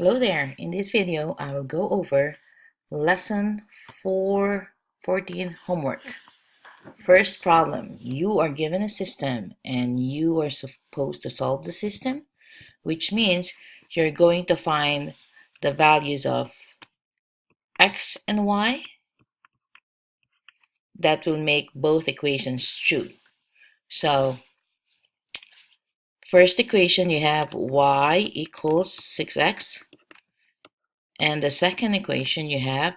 Hello there. In this video, I will go over lesson 414 homework. First problem, you are given a system and you are supposed to solve the system, which means you're going to find the values of x and y that will make both equations true. So, first equation you have y equals 6x, and the second equation you have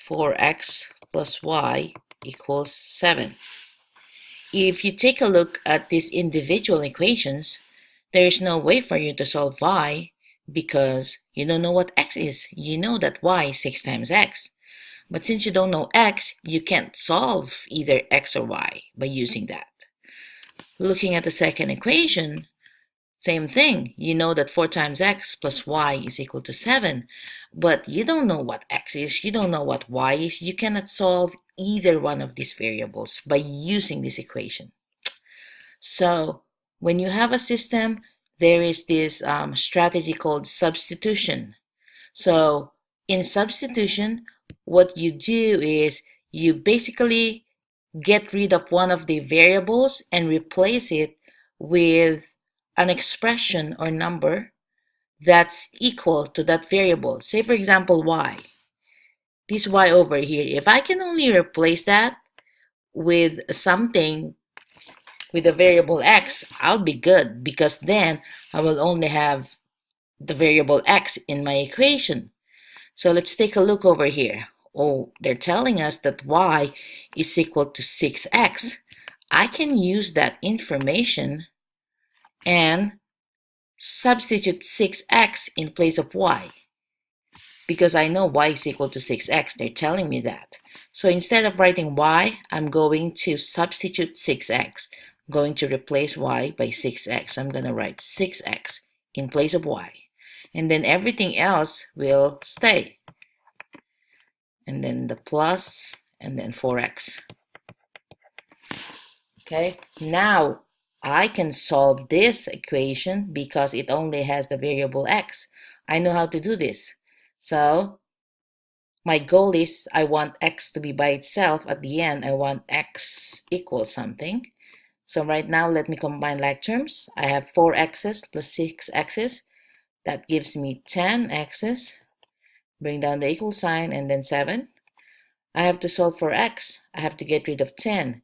4x plus y equals 7. If you take a look at these individual equations, there is no way for you to solve y because you don't know what x is. You know that y is 6 times x. But since you don't know x, you can't solve either x or y by using that. Looking at the second equation, same thing. You know that 4 times x plus y is equal to 7, but you don't know what x is, you don't know what y is. You cannot solve either one of these variables by using this equation. So when you have a system, there is this strategy called substitution. So in substitution, what you do is you basically get rid of one of the variables and replace it with an expression or number that's equal to that variable. Say, for example, y. This y over here, if I can only replace that with something with the variable x, I'll be good because then I will only have the variable x in my equation. So let's take a look over here. Oh, they're telling us that y is equal to 6x. I can use that information and substitute 6x in place of y because I know y is equal to 6x. They're telling me that. So instead of writing y, I'm going to substitute 6x. I'm going to replace y by 6x. So I'm going to write 6x in place of y. And then everything else will stay. And then the plus, and then 4x. Okay, now I can solve this equation because it only has the variable x. I know how to do this. So my goal is I want x to be by itself. At the end, I want x equals something. So right now, let me combine like terms. I have 4x's plus 6x's. That gives me 10x's. Bring down the equal sign and then 7. I have to solve for x. I have to get rid of 10.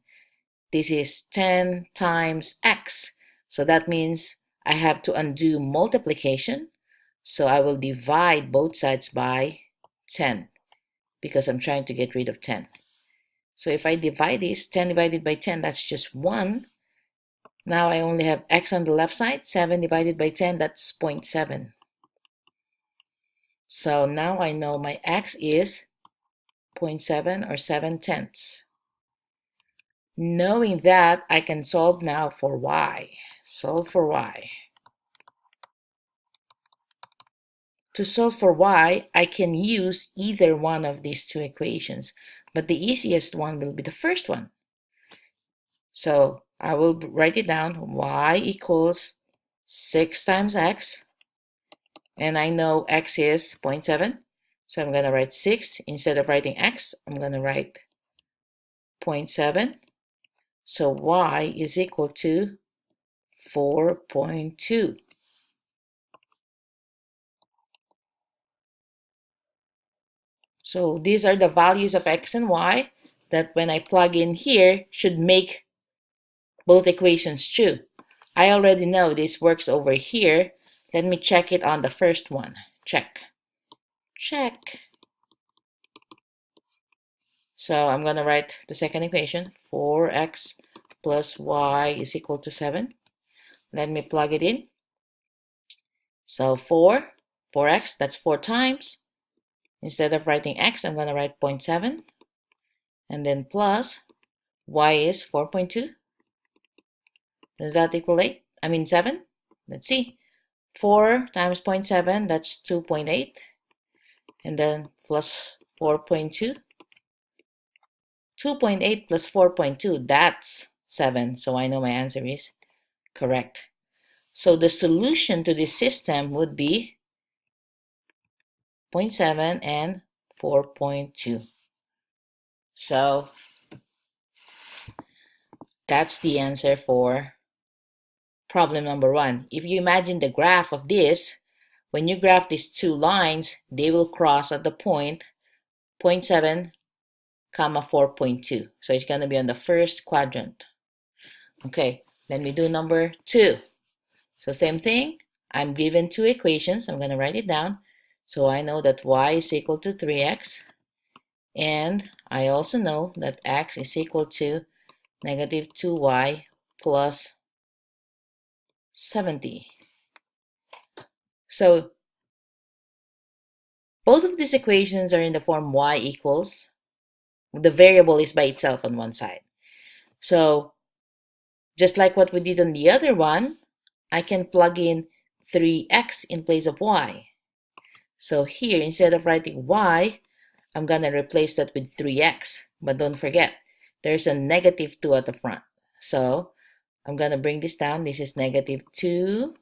This is 10 times x. So that means I have to undo multiplication. So I will divide both sides by 10 because I'm trying to get rid of 10. So if I divide this, 10 divided by 10, that's just 1. Now I only have x on the left side. 7 divided by 10, that's 0.7. So now I know my x is 0.7 or 7/10. Knowing that, I can solve now for y. Solve for y. To solve for y, I can use either one of these two equations, but the easiest one will be the first one. So I will write it down. Y equals 6 times x, and I know x is 0.7. So I'm going to write 6. Instead of writing x, I'm going to write 0.7. So y is equal to 4.2. So these are the values of x and y that when I plug in here should make both equations true. I already know this works over here. Let me check it on the first one. Check. Check. So I'm going to write the second equation. 4x plus y is equal to 7. Let me plug it in. So 4x, that's 4 times. Instead of writing x, I'm going to write 0.7. And then plus y is 4.2. Does that equal 8? I mean 7? Let's see. 4 times 0.7, that's 2.8. And then plus 4.2. 2.8 plus 4.2, that's 7. So I know my answer is correct. So the solution to this system would be 0.7 and 4.2. So that's the answer for problem number 1. If you imagine the graph of this, when you graph these two lines, they will cross at the point 0.7, comma 4.2. So it's going to be on the first quadrant. Okay, let me do number 2. So same thing, I'm given two equations. I'm going to write it down. So I know that y is equal to 3x, and I also know that x is equal to negative 2y plus 70. So both of these equations are in the form y equals, the variable is by itself on one side. So just like what we did on the other one, I can plug in 3x in place of y. So here, instead of writing y, I'm going to replace that with 3x. But don't forget, there's a negative 2 at the front. So I'm going to bring this down. This is negative 2.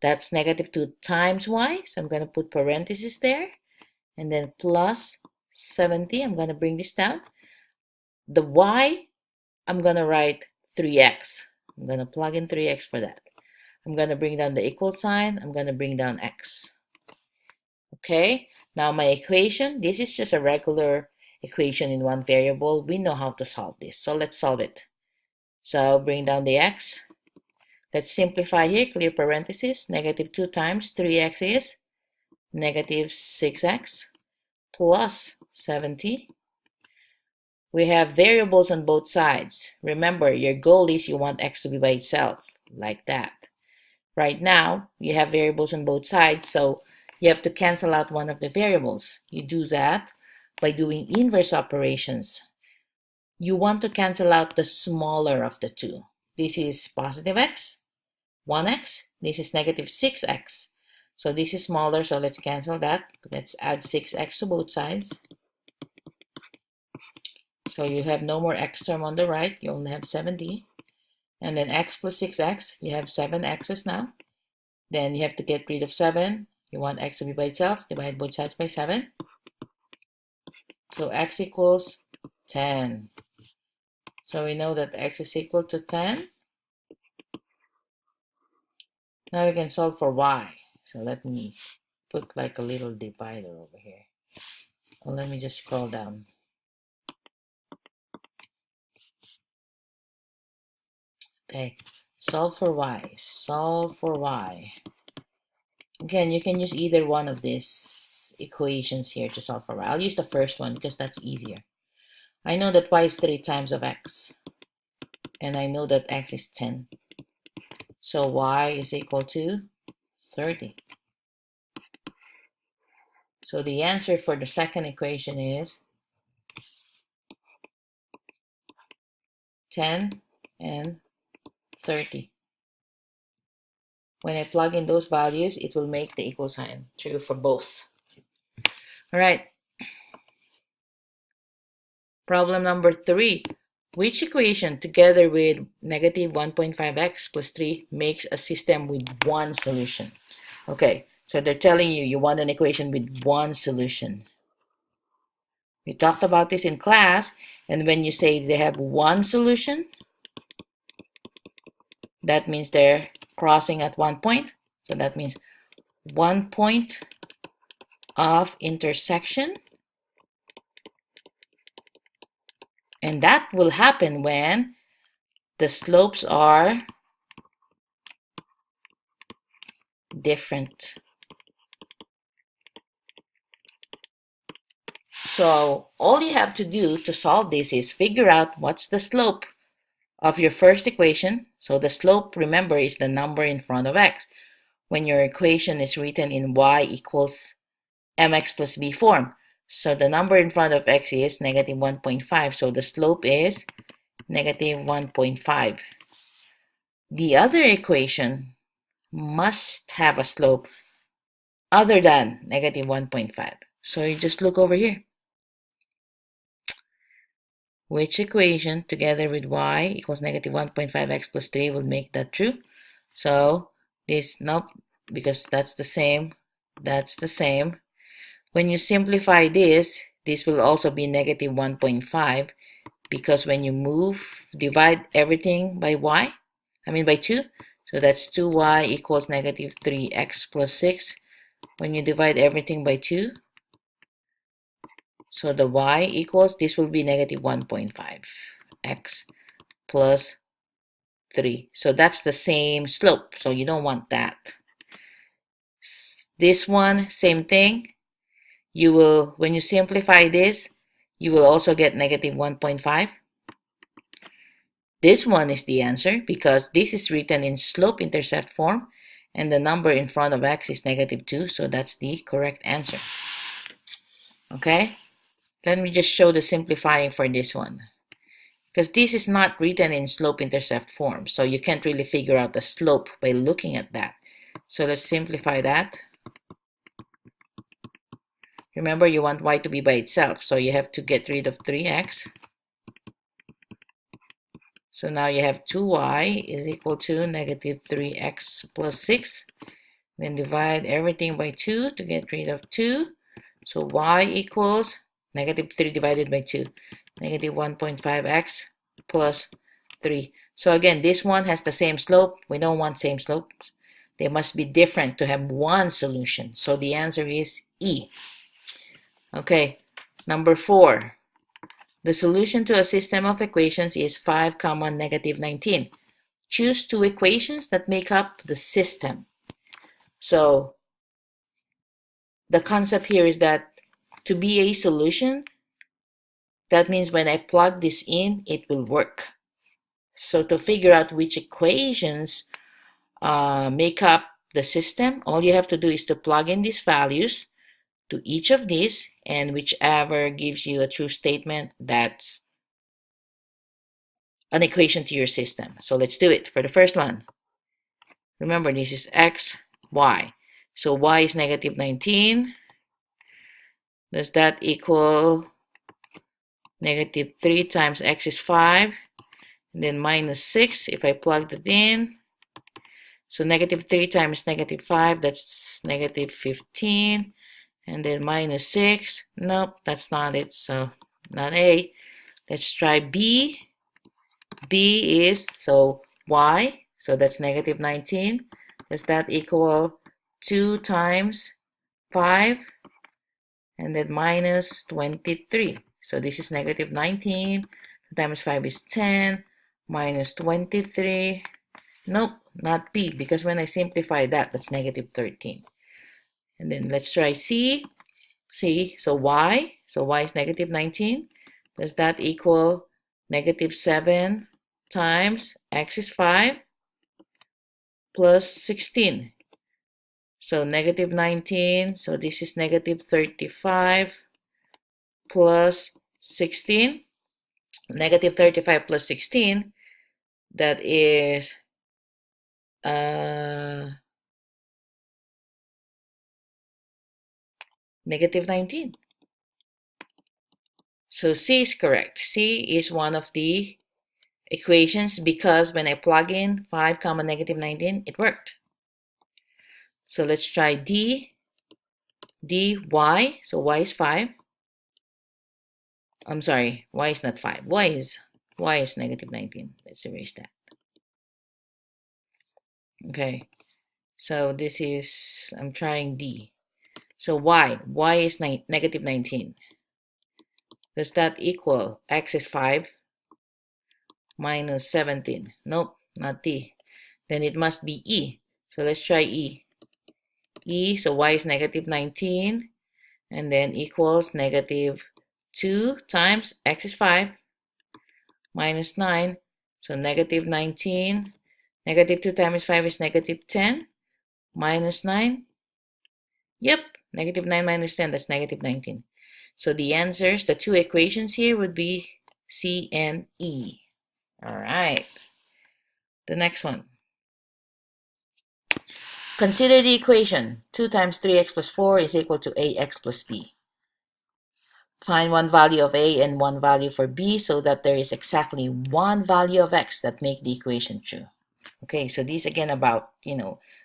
That's negative 2 times y. So I'm going to put parentheses there. And then plus 70. I'm going to bring this down. The y, I'm going to write 3x. I'm going to plug in 3x for that. I'm going to bring down the equal sign. I'm going to bring down x. Okay, now my equation, this is just a regular equation in one variable. We know how to solve this. So let's solve it. So bring down the x. Let's simplify here, clear parentheses. Negative 2 times 3x is negative 6x plus 70. We have variables on both sides. Remember, your goal is you want x to be by itself, like that. Right now, you have variables on both sides, so you have to cancel out one of the variables. You do that by doing inverse operations. You want to cancel out the smaller of the two. This is positive x, 1x. This is negative 6x. So this is smaller, so let's cancel that. Let's add 6x to both sides. So you have no more x term on the right. You only have 70. And then x plus 6x, you have 7x's now. Then you have to get rid of 7. You want x to be by itself. Divide both sides by 7. So x equals 10. So we know that x is equal to 10. Now we can solve for y. So let me put like a little divider over here. Or let me just scroll down. Okay, solve for y. Solve for y. Again, you can use either one of these equations here to solve for y. I'll use the first one because that's easier. I know that y is 3 times of x. And I know that x is 10. So y is equal to 30. So the answer for the second equation is 10 and 30. When I plug in those values, it will make the equal sign true for both. All right. Problem number 3. Which equation, together with negative 1.5x plus 3, makes a system with one solution? Okay, so they're telling you want an equation with one solution. We talked about this in class, and when you say they have one solution, that means they're crossing at one point. So that means one point of intersection. And that will happen when the slopes are different. So all you have to do to solve this is figure out what's the slope of your first equation. So the slope, remember, is the number in front of x. When your equation is written in y equals mx plus b form. So the number in front of x is negative 1.5. So the slope is negative 1.5. The other equation must have a slope other than negative 1.5. So you just look over here. Which equation together with y equals negative 1.5x plus 3 will make that true? So this, nope, because that's the same. That's the same. When you simplify this will also be negative 1.5, because when you divide everything by y, by 2, so that's 2y equals negative 3x plus 6. When you divide everything by 2, so the y equals, this will be negative 1.5x plus 3. So that's the same slope, so you don't want that. This one, same thing. When you simplify this, you will also get negative 1.5. This one is the answer because this is written in slope-intercept form and the number in front of x is negative 2, so that's the correct answer. Okay, let me just show the simplifying for this one, because this is not written in slope-intercept form, so you can't really figure out the slope by looking at that. So let's simplify that. Remember, you want y to be by itself, so you have to get rid of 3x. So now you have 2y is equal to negative 3x plus 6. Then divide everything by 2 to get rid of 2. So y equals negative 3 divided by 2, negative 1.5x plus 3. So again, this one has the same slope. We don't want same slopes. They must be different to have one solution. So the answer is E. Okay, number 4. The solution to a system of equations is 5, negative 19. Choose two equations that make up the system. So the concept here is that to be a solution, that means when I plug this in, it will work. So to figure out which equations make up the system, all you have to do is to plug in these values to each of these, and whichever gives you a true statement, that's an equation to your system. So let's do it. For the first one, remember this is x, y. So y is negative 19. Does that equal negative 3 times x is 5, and then minus 6 if I plug it in. So negative 3 times negative 5, that's negative 15. And then minus 6. Nope, that's not it. So not A. Let's try B. B is, so y. So that's negative 19. Does that equal 2 times 5? And then minus 23. So this is negative 19. 2 times 5 is 10. Minus 23. Nope, not B. Because when I simplify that, that's negative 13. And then let's try C. C, so y. So y is negative 19. Does that equal negative 7 times x is 5 plus 16? So negative 19. So this is negative 35 plus 16. Negative 35 plus 16. That is negative 19. So C is correct. C is one of the equations because when I plug in 5, negative 19, it worked. So let's try D. D, y. So y is 5. I'm sorry, y is not 5. Y is negative 19. Let's erase that. Okay. So this is, I'm trying D. So y is negative 19. Does that equal x is 5 minus 17? Nope, not D. Then it must be E. So let's try E. E, so y is negative 19, and then equals negative 2 times x is 5 minus 9. So negative 19. Negative 2 times 5 is negative 10 minus 9. Yep, negative 9 minus 10, that's negative 19. So the answers, the two equations here would be C and E. All right. The next one. Consider the equation 2 times 3x plus 4 is equal to ax plus b. Find one value of a and one value for b so that there is exactly one value of x that make the equation true. Okay, so these again about,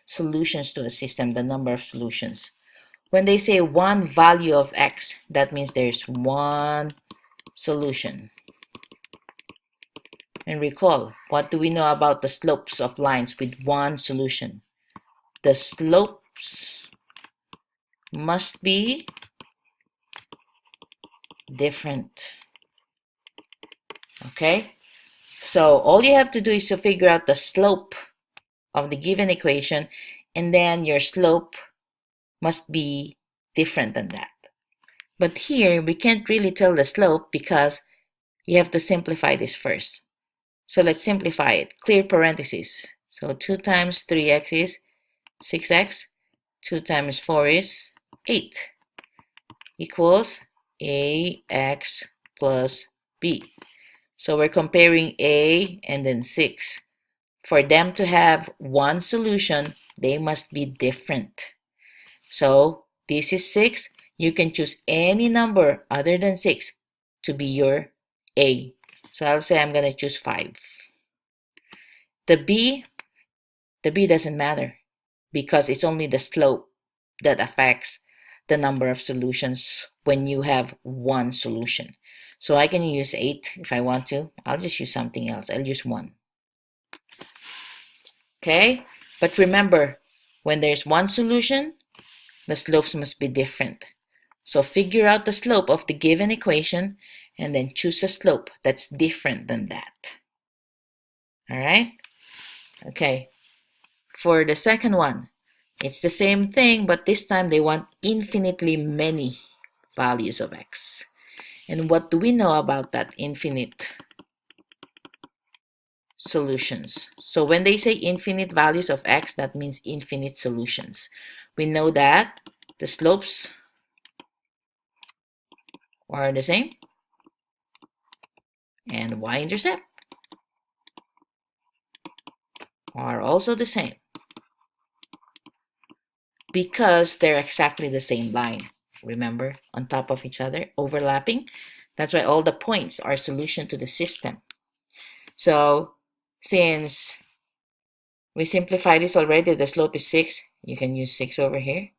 solutions to a system, the number of solutions. When they say one value of x, that means there's one solution. And recall, what do we know about the slopes of lines with one solution? The slopes must be different. Okay? So all you have to do is to figure out the slope of the given equation, and then your slope must be different than that. But here, we can't really tell the slope because you have to simplify this first. So let's simplify it. Clear parentheses. So 2 times 3x is 6x. 2 times 4 is 8. Equals ax plus b. So we're comparing a and then 6. For them to have one solution, they must be different. So this is 6. You can choose any number other than 6 to be your a. So I'll say I'm going to choose 5. The b doesn't matter because it's only the slope that affects the number of solutions when you have one solution. So I can use 8 if I want to. I'll just use something else. I'll use 1. Okay? But remember, when there's one solution, the slopes must be different. So figure out the slope of the given equation and then choose a slope that's different than that. Alright? Okay. For the second one, it's the same thing, but this time they want infinitely many values of x. And what do we know about that infinite solutions? So when they say infinite values of x, that means infinite solutions. We know that the slopes are the same and y-intercept are also the same because they're exactly the same line. Remember, on top of each other, overlapping. That's why all the points are solution to the system. So since we simplify this already, the slope is 6. You can use 6 over here.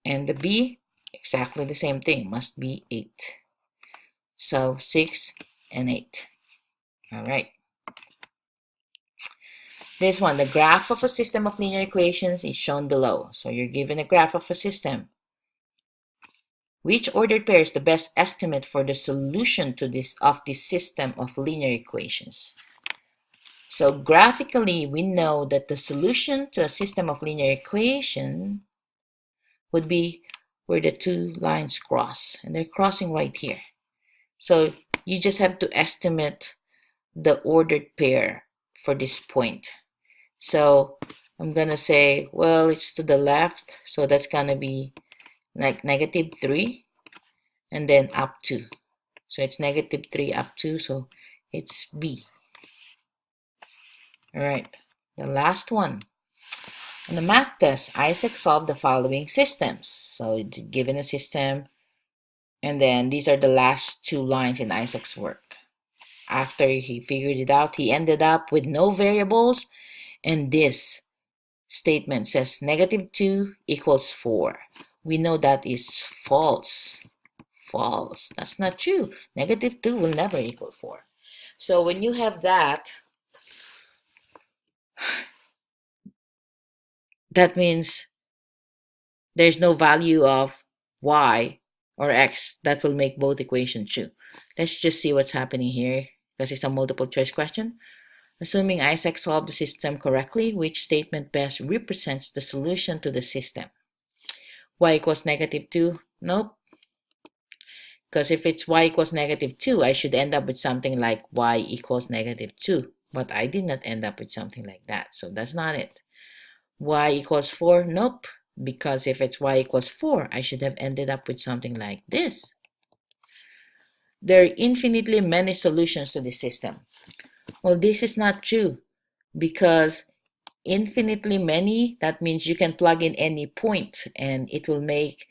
And the b, exactly the same thing, must be 8. So 6 and 8. All right. This one, the graph of a system of linear equations is shown below. So you're given a graph of a system. Which ordered pair is the best estimate for the solution to this system of linear equations? So graphically, we know that the solution to a system of linear equation would be where the two lines cross, and they're crossing right here. So you just have to estimate the ordered pair for this point. So I'm gonna say, well, it's to the left, so that's gonna be like -3 and then up 2. So it's -3 up 2, so it's B. All right, the last one. On the math test, Isaac solved the following systems. So given a system, and then these are the last 2 lines in Isaac's work. After he figured it out, he ended up with no variables, and this statement says -2 equals 4. We know that is false. False. That's not true. -2 will never equal 4. So when you have that, that means there's no value of y or x that will make both equations true. Let's just see what's happening here because it's a multiple choice question. Assuming Isaac solved the system correctly, which statement best represents the solution to the system? Y equals -2? Nope. Because if it's y equals -2, I should end up with something like y equals -2. But I did not end up with something like that, so that's not it. Y equals 4? Nope. Because if it's y equals 4, I should have ended up with something like this. There are infinitely many solutions to this system. Well, this is not true because infinitely many, that means you can plug in any point and it will make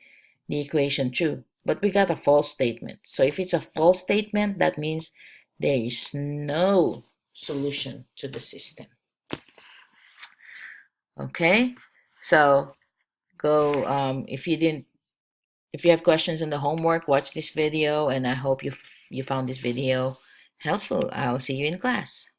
the equation true. But we got a false statement. So if it's a false statement, that means there is no solution to the system. Okay, so go, if you didn't If you have questions on the homework, watch this video, and I hope you found this video helpful. I'll see you in class.